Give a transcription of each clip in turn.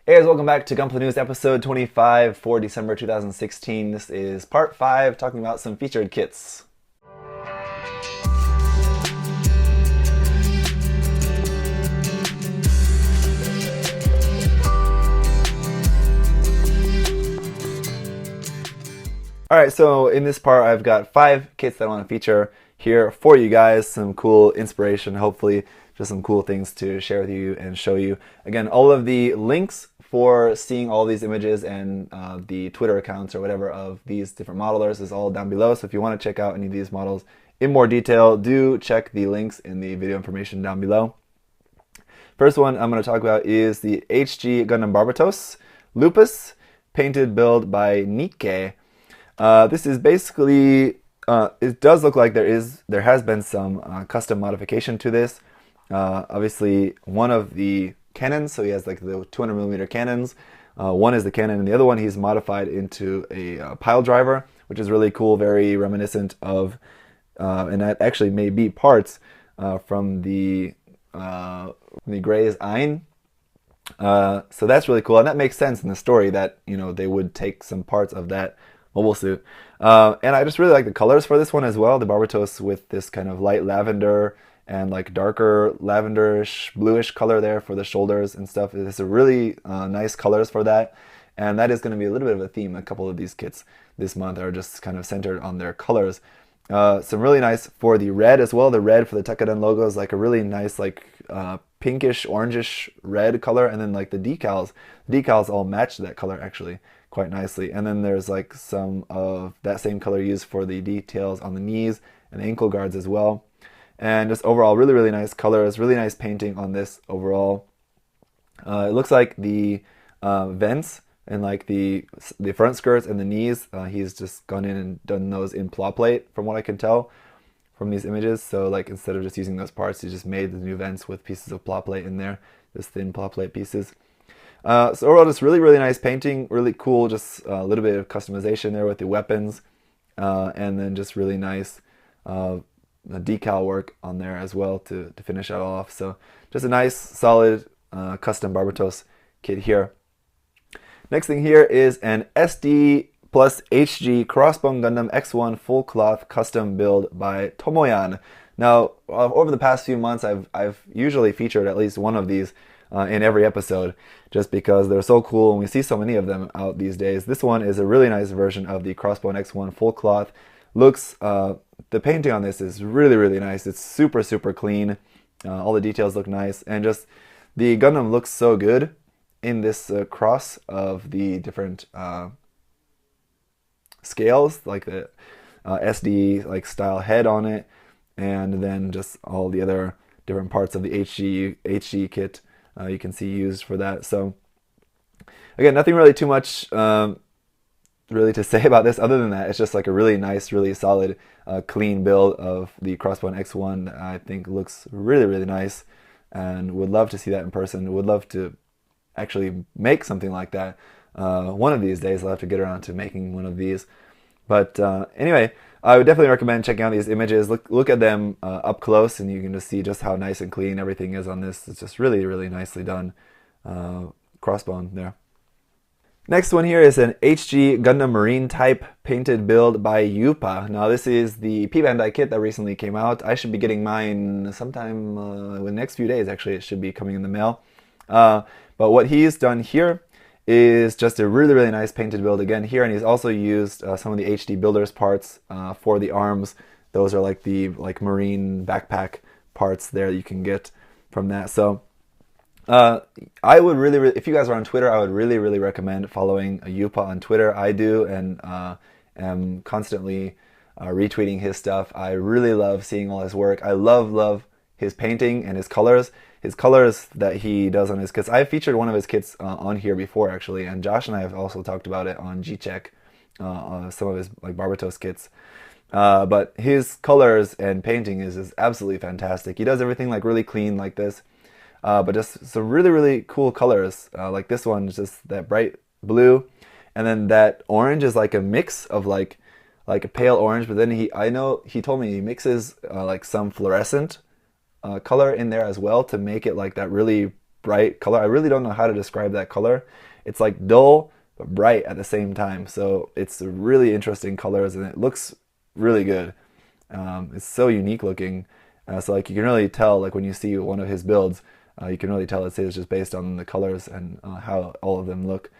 Hey guys, welcome back to Gunpla News episode 25 for December 2016. This is part 5, talking about some featured kits. Alright, so in this part I've got 5 kits that I want to feature here for you guys. Some cool inspiration, hopefully just some cool things to share with you and show you. Again, all of the links for seeing all these images and the Twitter accounts or whatever of these different modelers is all down below. So if you want to check out any of these models in more detail, do check the links in the video information down below. First one I'm going to talk about is the HG Gundam Barbatos Lupus, painted build by Nikke. This is basically, it does look like there has been some custom modification to this. Obviously, one of the cannons, so he has like the 200mm cannons. One is the cannon, and the other one he's modified into a pile driver, which is really cool, very reminiscent of, and that actually may be parts from the Grey's Ein. So that's really cool, and that makes sense in the story that they would take some parts of that mobile suit. And I just really like the colors for this one as well. The Barbatos with this kind of light lavender and like darker lavenderish, bluish color there for the shoulders and stuff. It's a really nice colors for that. And that is going to be a little bit of a theme. A couple of these kits this month are just kind of centered on their colors. Some really nice for the red as well. The red for the Tekkaden logo is like a really nice like pinkish, orangish red color. And then like the decals all match that color actually quite nicely. And then there's like some of that same color used for the details on the knees and the ankle guards as well. And just overall really, really nice colors, really nice painting on this overall. It looks like the vents and like the front skirts and the knees, he's just gone in and done those in pla plate from what I can tell from these images. So like instead of just using those parts, he just made the new vents with pieces of pla plate in there, just thin pla plate pieces. So overall just really, really nice painting, really cool, just a little bit of customization there with the weapons, and then just really nice decal work on there as well to finish it all off. So just a nice solid custom Barbatos kit here. Next thing here is an SD plus HG Crossbone Gundam X1 full cloth custom build by Tomoyan. Now over the past few months I've usually featured at least one of these in every episode just because they're so cool and we see so many of them out these days. This one is a really nice version of the Crossbone X1 full cloth. Looks the painting on this is really, really nice. It's super, super clean. All the details look nice, and just the Gundam looks so good in this cross of the different scales, like the SD like style head on it, and then just all the other different parts of the HG kit you can see used for that. So again, nothing really too much really to say about this other than that it's just like a really nice, really solid clean build of the Crossbone X1 that I think looks really, really nice, and would love to see that in person. Would love to actually make something like that one of these days. I'll have to get around to making one of these, but anyway, I would definitely recommend checking out these images. Look at them up close, and you can just see just how nice and clean everything is on this. It's just really, really nicely done Crossbone there. Next one here is an HG Gundam Marine Type painted build by yuupa. Now this is the P-Bandai kit that recently came out. I should be getting mine sometime in the next few days. Actually, it should be coming in the mail. But what he's done here is just a really, really nice painted build again here, and he's also used some of the HD Builders parts for the arms. Those are like the marine backpack parts there that you can get from that. So I would really, if you guys are on Twitter, I would really, really recommend following yuupa on Twitter. I do, and am constantly retweeting his stuff. I really love seeing all his work. I love his painting and his colors. His colors that he does on his kits. I've featured one of his kits on here before actually, and Josh and I have also talked about it on G-Check, some of his like Barbatos kits. But his colors and painting is absolutely fantastic. He does everything like really clean like this. But just some really, really cool colors. Like this one is just that bright blue, and then that orange is like a mix of like a pale orange. But then I know he told me he mixes like some fluorescent color in there as well to make it like that really bright color. I really don't know how to describe that color. It's like dull but bright at the same time. So it's really interesting colors, and it looks really good. It's so unique looking. So like you can really tell, like when you see one of his builds, you can really tell it's just based on the colors and how all of them look.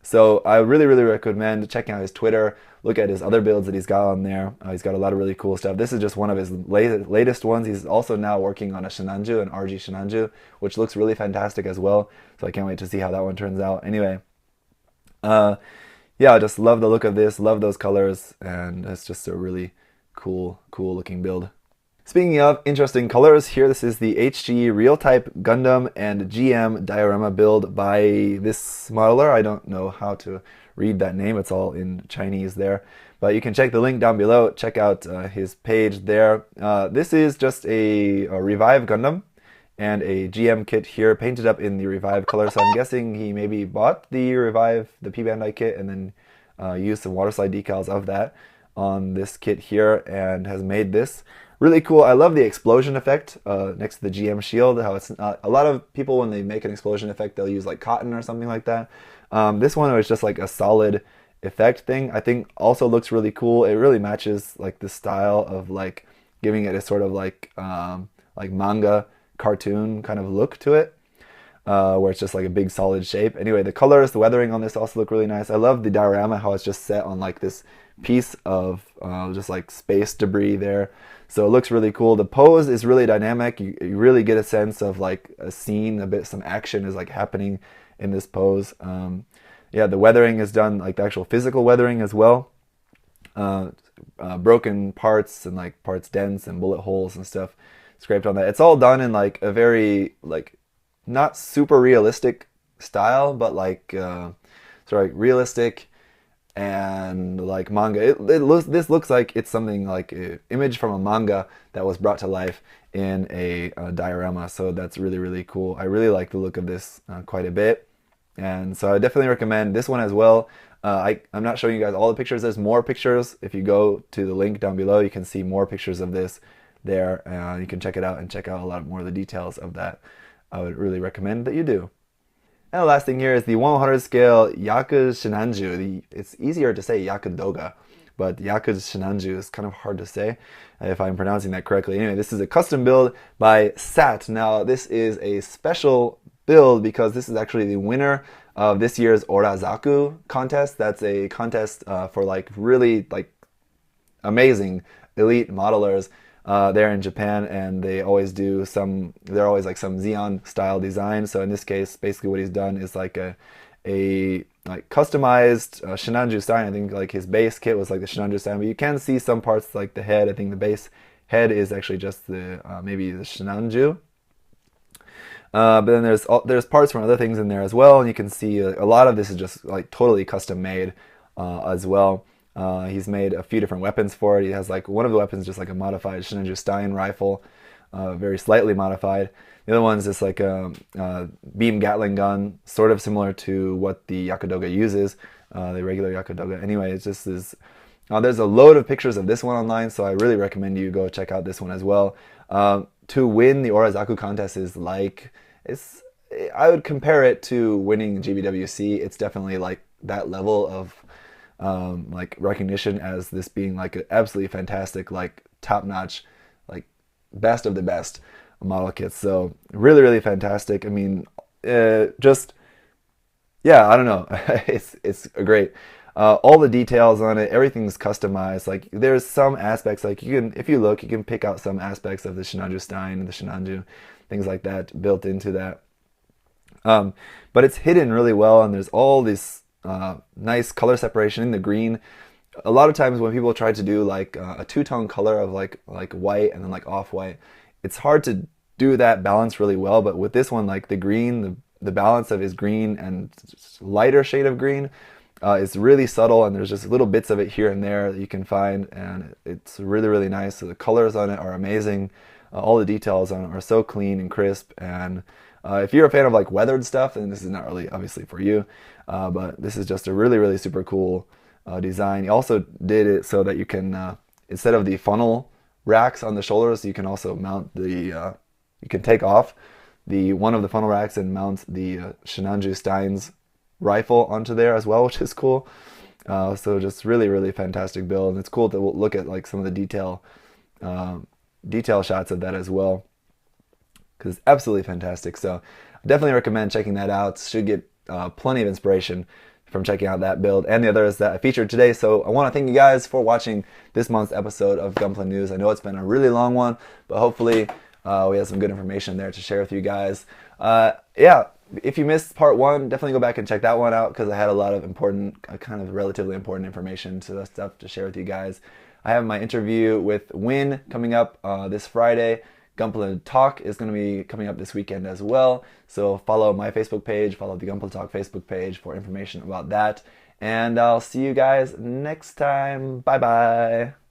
So I really, really recommend checking out his Twitter. Look at his other builds that he's got on there. He's got a lot of really cool stuff. This is just one of his latest ones. He's also now working on a Sinanju, an RG Sinanju, which looks really fantastic as well. So I can't wait to see how that one turns out. Anyway, yeah, I just love the look of this, love those colors, and it's just a really cool looking build. Speaking of interesting colors, here this is the HG Real-Type Gundam and GM diorama build by this modeler. I don't know how to read that name, it's all in Chinese there. But you can check the link down below, check out his page there. This is just a Revive Gundam and a GM kit here, painted up in the Revive color. So I'm guessing he maybe bought the Revive, the P-Bandai kit, and then used some waterslide decals of that on this kit here and has made this. Really cool. I love the explosion effect next to the GM shield. How it's not, a lot of people when they make an explosion effect, they'll use like cotton or something like that. This one was just like a solid effect thing. I think also looks really cool. It really matches like the style of like giving it a sort of like manga cartoon kind of look to it, where it's just like a big solid shape. Anyway, the colors, the weathering on this also look really nice. I love the diorama, how it's just set on like this piece of just like space debris there. So it looks really cool. The pose is really dynamic. You really get a sense of like a scene, some action is like happening in this pose. Yeah, the weathering is done, like the actual physical weathering as well. Broken parts and like parts dents and bullet holes and stuff scraped on that. It's all done in like a very like not super realistic style, but like sort of like realistic and like manga. This looks like it's something like an image from a manga that was brought to life in a diorama. So that's really, really cool. I really like the look of this quite a bit. And so I definitely recommend this one as well. I'm not showing you guys all the pictures. There's more pictures. If you go to the link down below, you can see more pictures of this there. You can check it out and check out a lot more of the details of that. I would really recommend that you do. And the last thing here is the 100 scale Jagd Sinanju. It's easier to say Yakudoga, but Jagd Sinanju is kind of hard to say if I'm pronouncing that correctly. Anyway, this is a custom build by Sat. Now, this is a special build because this is actually the winner of this year's Oraku contest. That's a contest for like really like amazing elite modelers there in Japan, and they always do they're always like some Xeon style design. So in this case, basically what he's done is like a like customized Sinanju style. I think like his base kit was like the Sinanju style, but you can see some parts like the head. I think the base head is actually just the maybe the Sinanju. But then there's parts from other things in there as well, and you can see a lot of this is just like totally custom made as well. He's made a few different weapons for it. He has like one of the weapons just like a modified Sinanju Stein rifle, very slightly modified. The other one's just like a beam Gatling gun, sort of similar to what the Yakudoga uses, the regular Yakudoga. Anyway, it's just this. There's a load of pictures of this one online, so I really recommend you go check out this one as well. To win the Oraku contest is like, I would compare it to winning GBWC. It's definitely like that level of like recognition as this being like an absolutely fantastic, like top-notch, like best of the best model kits. So really, really fantastic. I mean, just yeah, I don't know. it's great. All the details on it, everything's customized. Like there's some aspects, like you can, if you look, you can pick out some aspects of the Sinanju Stein and the Sinanju, things like that built into that. But it's hidden really well, and there's all this nice color separation in the green. A lot of times when people try to do like a two-tone color of like white and then like off-white, it's hard to do that balance really well. But with this one, like the green, the balance of his green and lighter shade of green is really subtle, and there's just little bits of it here and there that you can find, and it's really, really nice. So the colors on it are amazing. All the details on it are so clean and crisp, and if you're a fan of like weathered stuff, then this is not really obviously for you, but this is just a really, really super cool design. He also did it so that you can, instead of the funnel racks on the shoulders, you can also mount the, you can take off the one of the funnel racks and mount the Sinanju Stein's rifle onto there as well, which is cool. So just really fantastic build, and it's cool to look at like some of the detail shots of that as well, because it's absolutely fantastic. So I definitely recommend checking that out. Should get plenty of inspiration from checking out that build and the others that I featured today. So I want to thank you guys for watching this month's episode of Gunpla News. I know it's been a really long one, but hopefully we have some good information there to share with you guys. Yeah, if you missed part 1, definitely go back and check that one out, because I had a lot of important, kind of relatively important information to the stuff to share with you guys. I have my interview with Win coming up this Friday. Gunpla Talk is going to be coming up this weekend as well. So follow my Facebook page, follow the Gunpla Talk Facebook page for information about that. And I'll see you guys next time. Bye-bye.